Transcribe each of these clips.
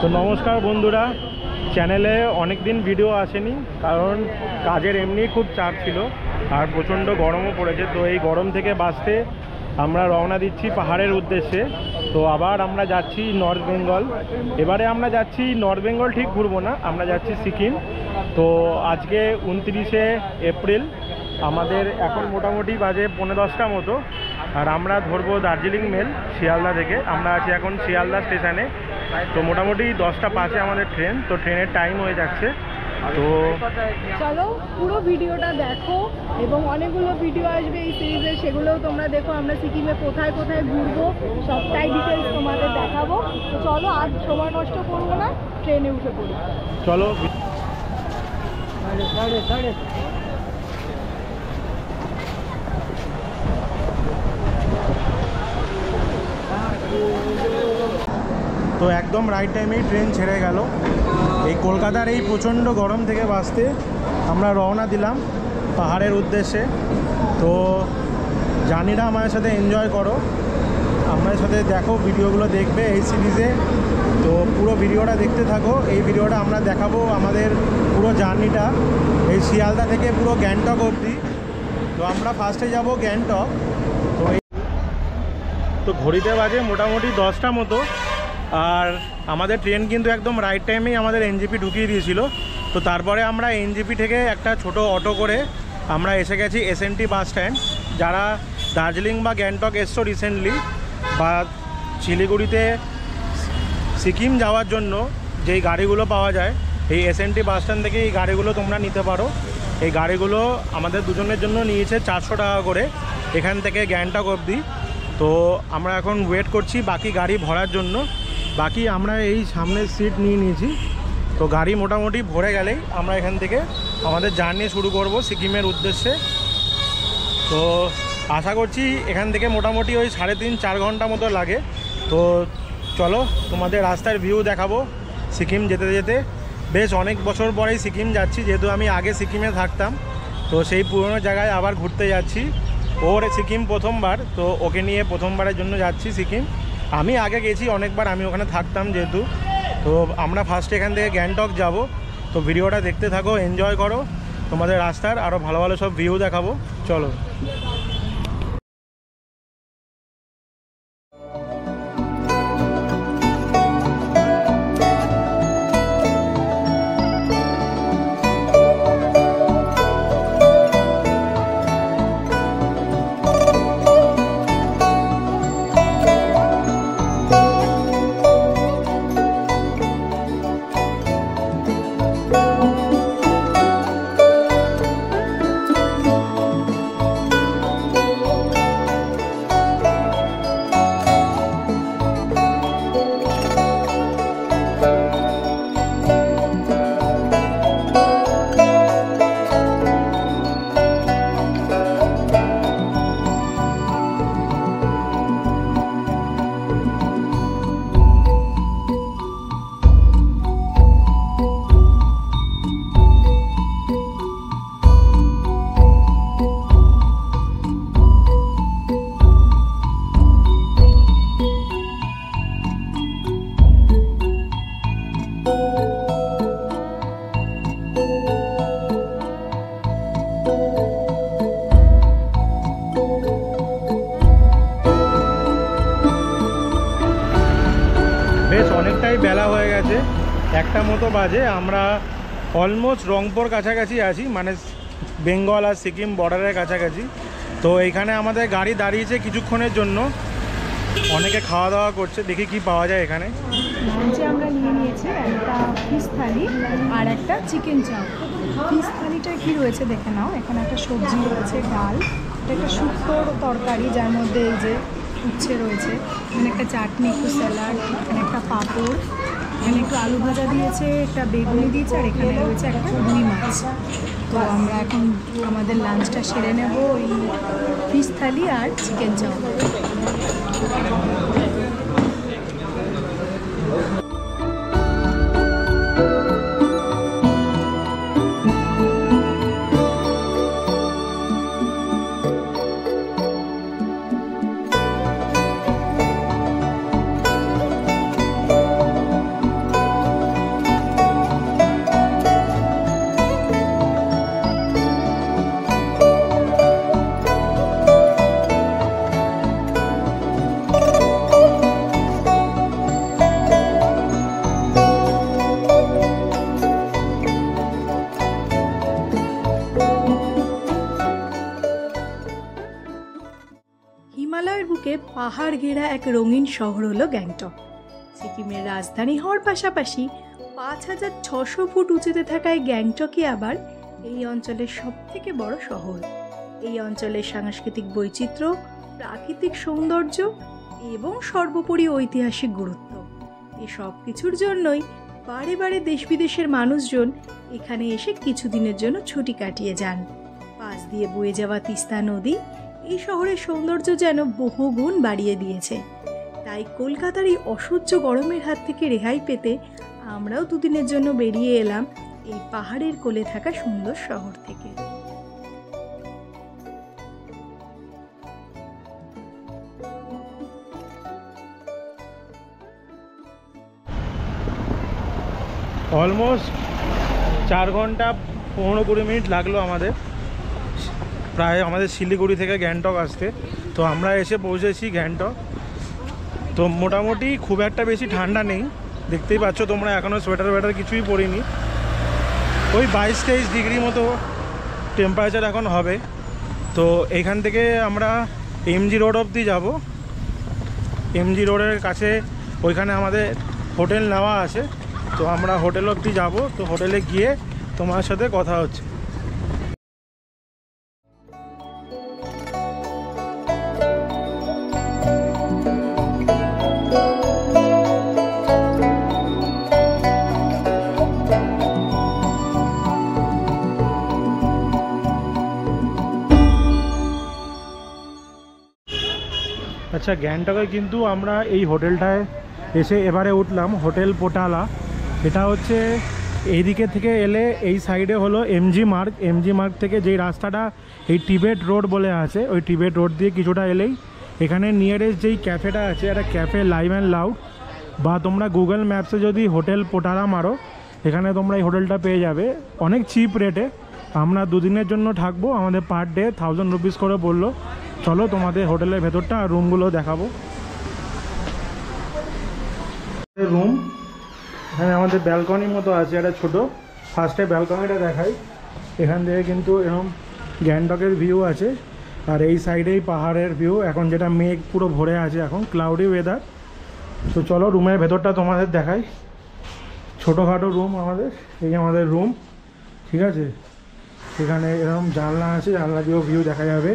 তো নমস্কার বন্ধুরা, চ্যানেলে অনেক দিন ভিডিও আসেনি কারণ কাজের এমনি খুব চাপ ছিল আর প্রচণ্ড গরমও পড়েছে। তো এই গরম থেকে বাঁচতে আমরা রওনা দিচ্ছি পাহাড়ের উদ্দেশ্যে। তো আবার আমরা যাচ্ছি নর্থ বেঙ্গল। এবারে আমরা যাচ্ছি নর্থ বেঙ্গল, ঠিক ঘুরবো না, আমরা যাচ্ছি সিকিম। তো আজকে 29শে এপ্রিল, আমাদের এখন মোটামুটি বাজে 10:45 মতো, আর আমরা ধরবো দার্জিলিং মেল শিয়ালদা থেকে। আমরা আছি এখন শিয়ালদা স্টেশনে। তো মোটামুটি 10:05 আমাদের ট্রেন, তো ট্রেনের টাইম হয়ে যাচ্ছে। তো চলো পুরো ভিডিওটা দেখো, এবং অনেকগুলো ভিডিও আসবে এই সিরিজে, সেগুলোও তোমরা দেখো। আমরা সিকিমে কোথায় কোথায় ঘুরবো সবটাই ডিটেলস তোমাদের দেখাবো। তো চলো, আজ সময় নষ্ট করবো না, ট্রেনে উঠে পড়ি। চলো। তো একদম রাইট টাইমেই ট্রেন ছেড়ে গেল। এই কলকাতার এই প্রচণ্ড গরম থেকে বাঁচতে আমরা রওনা দিলাম পাহাড়ের উদ্দেশ্যে। তো জার্নিটা আমাদের সাথে এনজয় করো, আমাদের সাথে দেখো, ভিডিওগুলো দেখবে এই সিরিজে। তো পুরো ভিডিওটা দেখতে থাকো। এই ভিডিওটা আমরা দেখাবো আমাদের পুরো জার্নিটা, এই শিয়ালদা থেকে পুরো গ্যাংটক অবধি। তো আমরা ফার্স্টে যাব গ্যাংটক। তো ঘড়িতে বাজে মোটামুটি 10টা মতো, আর আমাদের ট্রেন কিন্তু একদম রাইট টাইমেই আমাদের এনজেপি ঢুকিয়ে দিয়েছিল। তো তারপরে আমরা এনজেপি থেকে একটা ছোট অটো করে আমরা এসে গেছি এসএনটি বাস স্ট্যান্ড। যারা দার্জিলিং বা গ্যাংটক এসছো রিসেন্টলি, বা শিলিগুড়িতে সিকিম যাওয়ার জন্য যেই গাড়িগুলো পাওয়া যায়, এই এসএনটি বাস স্ট্যান্ড থেকে এই গাড়িগুলো তোমরা নিতে পারো। এই গাড়িগুলো আমাদের দুজনের জন্য নিয়েছে 400 টাকা করে এখান থেকে গ্যাংটক অবধি। তো আমরা এখন ওয়েট করছি বাকি গাড়ি ভরার জন্য। বাকি আমরা এই সামনের সিট নিয়ে নিয়েছি। তো গাড়ি মোটামুটি ভরে গেলেই আমরা এখান থেকে আমাদের জার্নি শুরু করব সিকিমের উদ্দেশ্যে। তো আশা করছি এখান থেকে মোটামুটি ওই 3.5-4 ঘন্টা মতো লাগে। তো চলো, তোমাদের রাস্তার ভিউ দেখাবো সিকিম যেতে যেতে। বেশ অনেক বছর পরেই সিকিম যাচ্ছি, যেহেতু আমি আগে সিকিমে থাকতাম। তো সেই পুরনো জায়গায় আবার ঘুরতে যাচ্ছি। ওর সিকিম প্রথমবার, তো ওকে নিয়ে প্রথমবারের জন্য যাচ্ছি সিকিম। আমি আগে গেছি অনেকবার, আমি ওখানে থাকতাম যেহেতু। তো আমরা ফার্স্টে এখান থেকে গ্যাংটক যাব। তো ভিডিওটা দেখতে থাকো, এনজয় করো, তোমাদের রাস্তার আরও ভালো ভালো সব ভিউ দেখাবো। চলো। বেশ অনেকটাই বেলা হয়ে গেছে, 1টা মতো বাজে। আমরা অলমোস্ট রংপুর কাছাকাছি আছি, মানে বেঙ্গল আর সিকিম বর্ডারের কাছাকাছি। তো এইখানে আমাদের গাড়ি দাঁড়িয়েছে কিছুক্ষণের জন্য, অনেকে খাওয়া দাওয়া করছে, দেখি কি পাওয়া যায় এখানে। লাঞ্চে আমরা নিয়ে নিয়েছি একটা ফিশ থালি আর একটা চিকেন চাপ। ফিশ থালিটা কি রয়েছে দেখে নাও। এখানে একটা সবজি রয়েছে, ডাল, একটা শুক্তোর তরকারি যার মধ্যে এই যে উচ্ছে রয়েছে, এখানে একটা চাটনি, একটু স্যালাড, এখানে একটা পাঁপড়, এখানে একটু আলু ভাজা দিয়েছে, একটা বেগুনি দিয়েছে, আর এখানে রয়েছে একটা রুই মাছ। তো আমরা এখন আমাদের লাঞ্চটা সেরে নেব এই ফিশ থালি আর চিকেন চাপ। পাহাড় ঘেরা এক রঙিন শহর হলো গ্যাংটক। সিকিমের রাজধানী হওয়ার পাশাপাশি ৫,৬০০ ফুট উঁচুতে থাকা এই গ্যাংটকই আবার এই অঞ্চলের সবথেকে বড় শহর। এই অঞ্চলের সাংস্কৃতিক বৈচিত্র্য, প্রাকৃতিক সৌন্দর্য এবং সর্বোপরি ঐতিহাসিক গুরুত্ব, এই সব কিছুর জন্যই বারে বারে দেশ বিদেশের মানুষজন এখানে এসে কিছুদিনের জন্য ছুটি কাটিয়ে যান। পাশ দিয়ে বয়ে যাওয়া তিস্তা নদী এই শহরের সৌন্দর্য যেন বহুগুণ বাড়িয়ে দিয়েছে। তাই কলকাতার এই অসহ্য গরমের হাত থেকে রেহাই পেতে আমরাও দুদিনের জন্য বেরিয়ে এলাম এই পাহাড়ের কোলে থাকা সুন্দর শহর থেকে। অলমোস্ট 4 ঘন্টা 15-20 মিনিট লাগলো আমাদের, প্রায় আমাদের শিলিগুড়ি থেকে গ্যাংটক আসতে। তো আমরা এসে পৌঁছেছি গ্যাংটক। তো মোটামুটি খুব একটা বেশি ঠান্ডা নেই, দেখতেই পাচ্ছ তোমরা, এখনও সোয়েটার কিছুই পরিনি। ওই 22-23 ডিগ্রি মতো টেম্পারেচার এখন হবে। তো এইখান থেকে আমরা এমজি রোড অবধি যাব। এমজি রোডের কাছে ওইখানে আমাদের হোটেল নেওয়া আছে, তো আমরা হোটেল অবধি যাব। তো হোটেলে গিয়ে তোমার সাথে কথা হচ্ছে। আচ্ছা, গ্যাংটকে কিন্তু আমরা এই হোটেলটায় এসে এবারে উঠলাম, হোটেল পোটালা। এটা হচ্ছে এই দিকে থেকে এলে এই সাইডে হলো এমজি মার্গ। এমজি মার্গ থেকে যেই রাস্তাটা এই টিবেট রোড বলে আছে, ওই টিবেট রোড দিয়ে কিছুটা এলেই এখানে নিয়ারেস্ট যেই ক্যাফেটা আছে, একটা ক্যাফে লাইভ অ্যান্ড লাউড, বা তোমরা গুগল ম্যাপসে যদি হোটেল পোটালা মারো, এখানে তোমরা এই হোটেলটা পেয়ে যাবে অনেক চিপ রেটে। আমরা দুদিনের জন্য থাকবো, আমাদের পার ডে 1000 রুপিস করে বললো। চলো তোমাদের হোটেলের ভেতরটা আর রুমগুলো দেখাবো। রুম, এখানে আমাদের ব্যালকনির মতো আছে একটা ছোটো। ফার্স্টে ব্যালকনিটা দেখাই। এখান থেকে কিন্তু এরকম গ্যাংটকের ভিউ আছে, আর এই সাইডেই পাহাড়ের ভিউ। এখন যেটা মেঘ পুরো ভরে আছে, এখন ক্লাউডি ওয়েদার। তো চলো রুমের ভেতরটা তোমাদের দেখাই। ছোটোখাটো রুম আমাদের, এই আমাদের রুম, ঠিক আছে। এখানে এরকম জানলা আছে, জানলা দিয়েও ভিউ দেখা যাবে।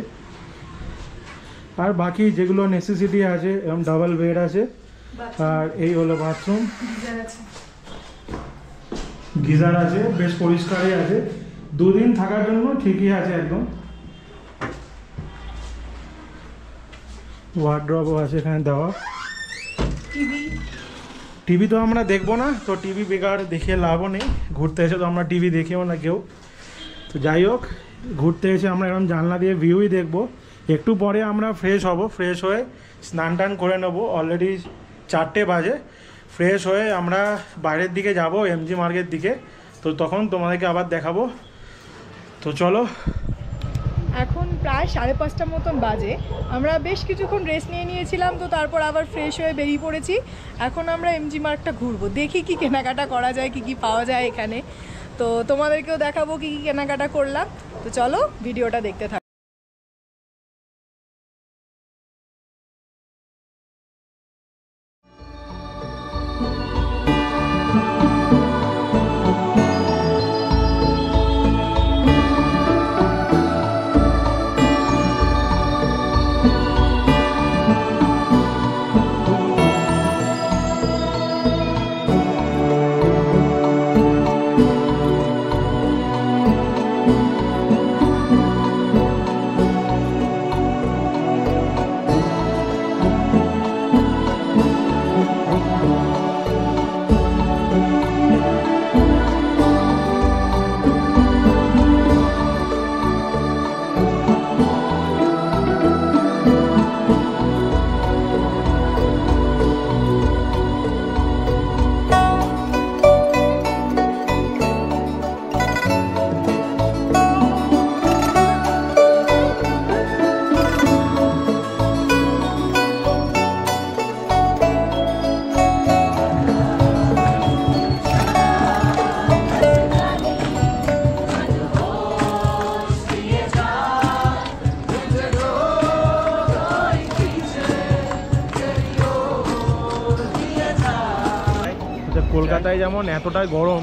আর বাকি যেগুলো নেসেসিটি আছে, এরকম ডাবল বেড আছে। আর এই হলো বাথরুম, গিজার আছে, বেশ পরিষ্কারই আছে। দুদিন থাকার জন্য ঠিকই আছে একদম। ওয়ার্ড্রপও আছে এখানে দেওয়া। টিভি তো আমরা দেখবো না, তো টিভি বেকার দেখে লাভও নেই। ঘুরতে এসে তো আমরা টিভি দেখেও না কেউ। তো যাই হোক, ঘুরতে এসে আমরা এরকম জানলা দিয়ে ভিউই দেখবো। একটু পরে আমরা ফ্রেশ হব, ফ্রেশ হয়ে স্নান টান করে নেবো। অলরেডি 4টে বাজে। ফ্রেশ হয়ে আমরা বাইরের দিকে যাব, এমজি মার্গের দিকে। তো তখন তোমাদেরকে আবার দেখাবো। তো চলো। এখন প্রায় 5:30 মতন বাজে। আমরা বেশ কিছুক্ষণ রেস্ট নিয়েছিলাম, তো তারপর আবার ফ্রেশ হয়ে বেরিয়ে পড়েছি। এখন আমরা এমজি মার্গটা ঘুরবো, দেখি কি কেনাকাটা করা যায়, কি পাওয়া যায় এখানে। তো তোমাদেরকেও দেখাবো কি কেনাকাটা করলাম। তো চলো ভিডিওটা দেখতে থাকো। যে কলকাতায় যেমন এতটাই গরম,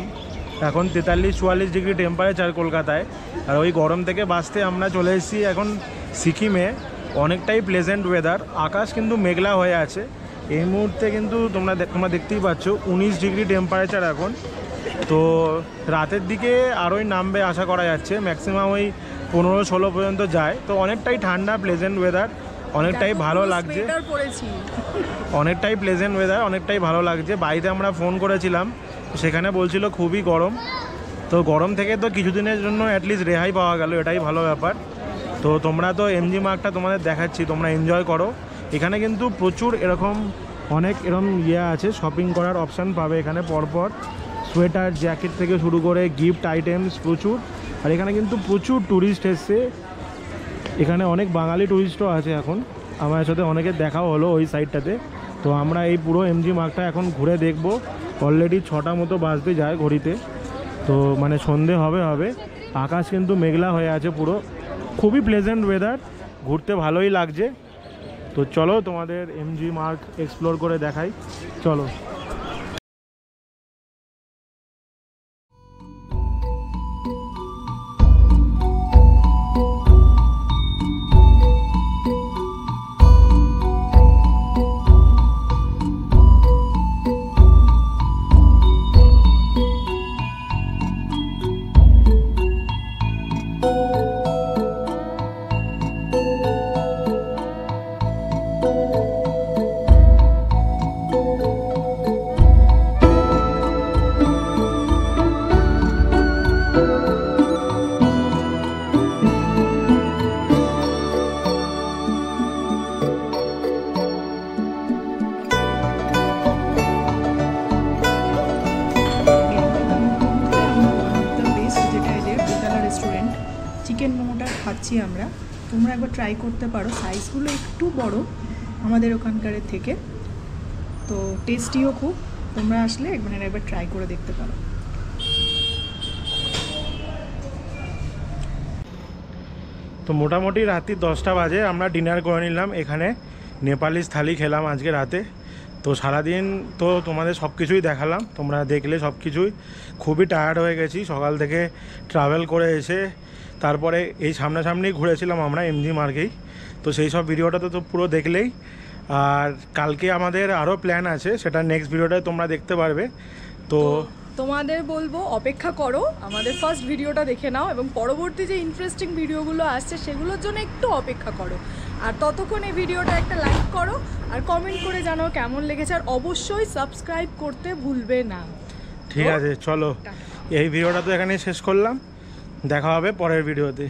এখন 43-44 ডিগ্রি টেম্পারেচার কলকাতায়, আর ওই গরম থেকে বাঁচতে আমরা চলে এসেছি এখন সিকিমে। অনেকটাই প্লেজেন্ট ওয়েদার, আকাশ কিন্তু মেঘলা হয়ে আছে এই মুহূর্তে, কিন্তু তোমরা দেখতেই পাচ্ছ 19 ডিগ্রি টেম্পারেচার এখন। তো রাতের দিকে আরোই নামবে আশা করা যাচ্ছে, ম্যাক্সিমাম ওই 15-16 পর্যন্ত যায়। তো অনেকটাই ঠান্ডা, প্লেজেন্ট ওয়েদার, অনেকটাই ভালো লাগছে, অনেকটাই প্লেজেন্ট ওয়েদার, অনেকটাই ভালো লাগছে। বাড়িতে আমরা ফোন করেছিলাম, সেখানে বলছিল খুবই গরম। তো গরম থেকে তো কিছুদিনের জন্য অ্যাটলিস্ট রেহাই পাওয়া গেল, এটাই ভালো ব্যাপার। তো তোমরা তো এমজি মার্গটা তোমাদের দেখাচ্ছি, তোমরা এনজয় করো। এখানে কিন্তু প্রচুর এরকম অনেক এরকম আছে, শপিং করার অপশান পাবে এখানে পরপর, সোয়েটার জ্যাকেট থেকে শুরু করে গিফট আইটেমস প্রচুর। আর এখানে কিন্তু প্রচুর ট্যুরিস্ট এসছে, এখানে অনেক বাঙালি ট্যুরিস্টও আছে এখন, আমার সাথে অনেকের দেখাও হলো ওই সাইডটাতে। তো আমরা এই পুরো এমজি মার্গটা এখন ঘুরে দেখব। অলরেডি 6টা মতো বাজতে যায় ঘড়িতে, তো মানে সন্ধে হবে। আকাশ কিন্তু মেঘলা হয়ে আছে পুরো, খুবই প্লেজেন্ট ওয়েদার, ঘুরতে ভালোই লাগছে। তো চলো তোমাদের এমজি মার্গ এক্সপ্লোর করে দেখাই, চলো। চিকেন মোমোটা খাচ্ছি আমরা, তোমরা একবার ট্রাই করতে পারো। সাইজগুলো একটু বড় আমাদের ওখানকারের থেকে, তো টেস্টিও খুব। তোমরা আসলে একবার ট্রাই করে দেখতে পারো। তো মোটামুটি রাত্রি 10টা বাজে, আমরা ডিনার করে নিলাম এখানে, নেপালি থালি খেলাম আজকে রাতে। তো সারাদিন তো তোমাদের সব কিছুই দেখালাম, তোমরা দেখলে সব কিছুই। খুবই টায়ার্ড হয়ে গেছি সকাল থেকে ট্রাভেল করে এসে, তারপরে এই সামনাসামনি ঘুরেছিলাম আমরা এমজি মার্গেই। তো সেই সব ভিডিওটা তো পুরো দেখলেই। আর কালকে আমাদের আরও প্ল্যান আছে, সেটা নেক্সট ভিডিওটায় তোমরা দেখতে পারবে। তো তোমাদের বলবো অপেক্ষা করো, আমাদের ফার্স্ট ভিডিওটা দেখে নাও, এবং পরবর্তী যে ইন্টারেস্টিং ভিডিওগুলো আসছে সেগুলোর জন্য একটু অপেক্ষা করো। আর ততক্ষণ এই ভিডিওটা একটা লাইক করো আর কমেন্ট করে জানাও কেমন লেগেছে, আর অবশ্যই সাবস্ক্রাইব করতে ভুলবে না। ঠিক আছে, চলো এই ভিডিওটা তো এখানেই শেষ করলাম, দেখা হবে পরের ভিডিওতে।